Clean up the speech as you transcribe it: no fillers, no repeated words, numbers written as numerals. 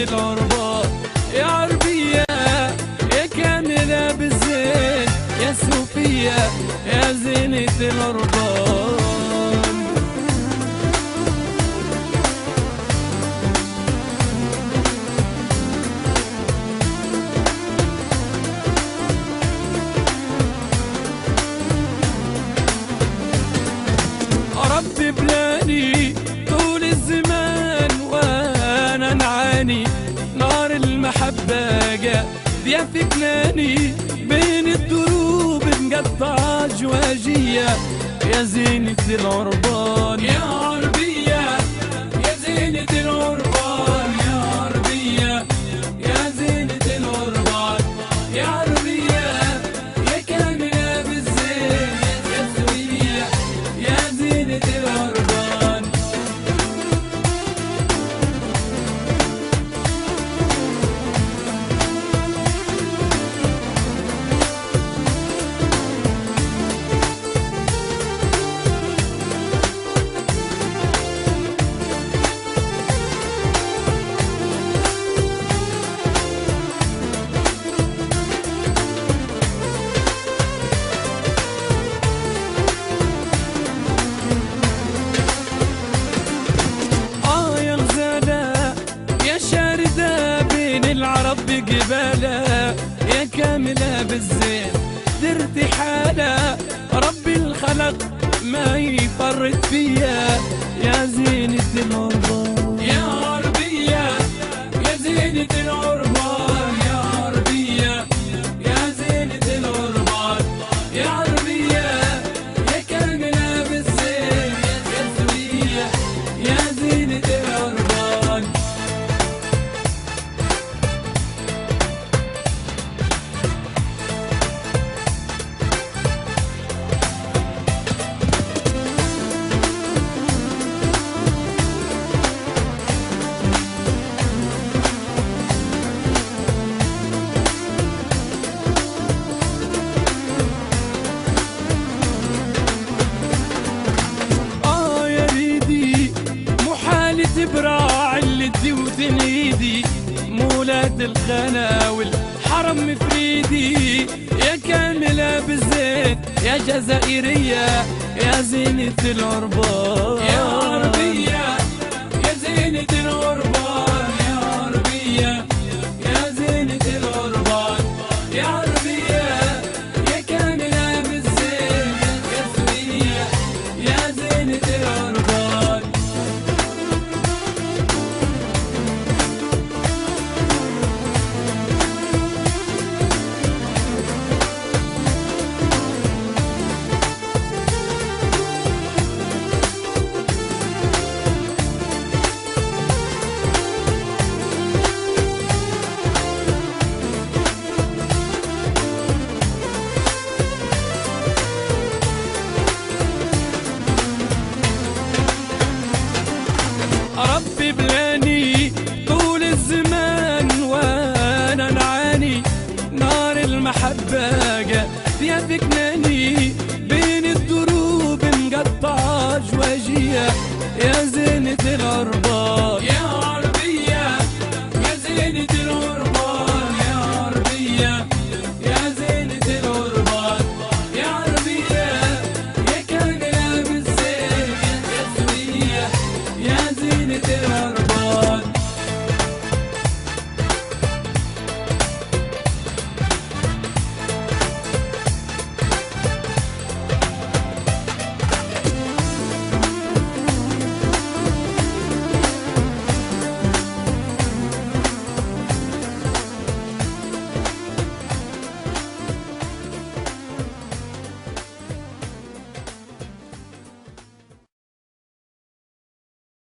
العربان يا عربية يا كاملة بالزين يا صوفية يا زينة العربان. ربي بلاني طول الزمان وانا نعاني نار المحبة جا يا فكناني بين الدروب مقطع جواجية يا زينة العربان يا عربية يا زينة العربان يا عربية يا زينة العربان يا عربية يا كاملة بالزين يا سوية يا زينة العربان. العرب بجبالة يا كاملة بالزين درتي حالة ربي الخلق ما يفرط فيا يا زينة العربان يا عربية يا زينة العربان يا عربية يا زينة العربان يا عربية يا كاملة بالزين يا سوية يا زينة العربان. تبراع اللي تدي وتنيدي مولات الخنا والحرم مفريدي يا كاملة بالزين يا جزائرية يا زينة العربان يا عربية يا زينة العربان يا عربية يا زينة العربان يا عربية يا كاملة بالزين يا سوية يا زينة العربان. ربي بلاني طول الزمان وانا نعاني نار المحبة جا يا فكناني بين الدروب مقطع جواجية يا زينة العربان يا عربية يا زينة العربان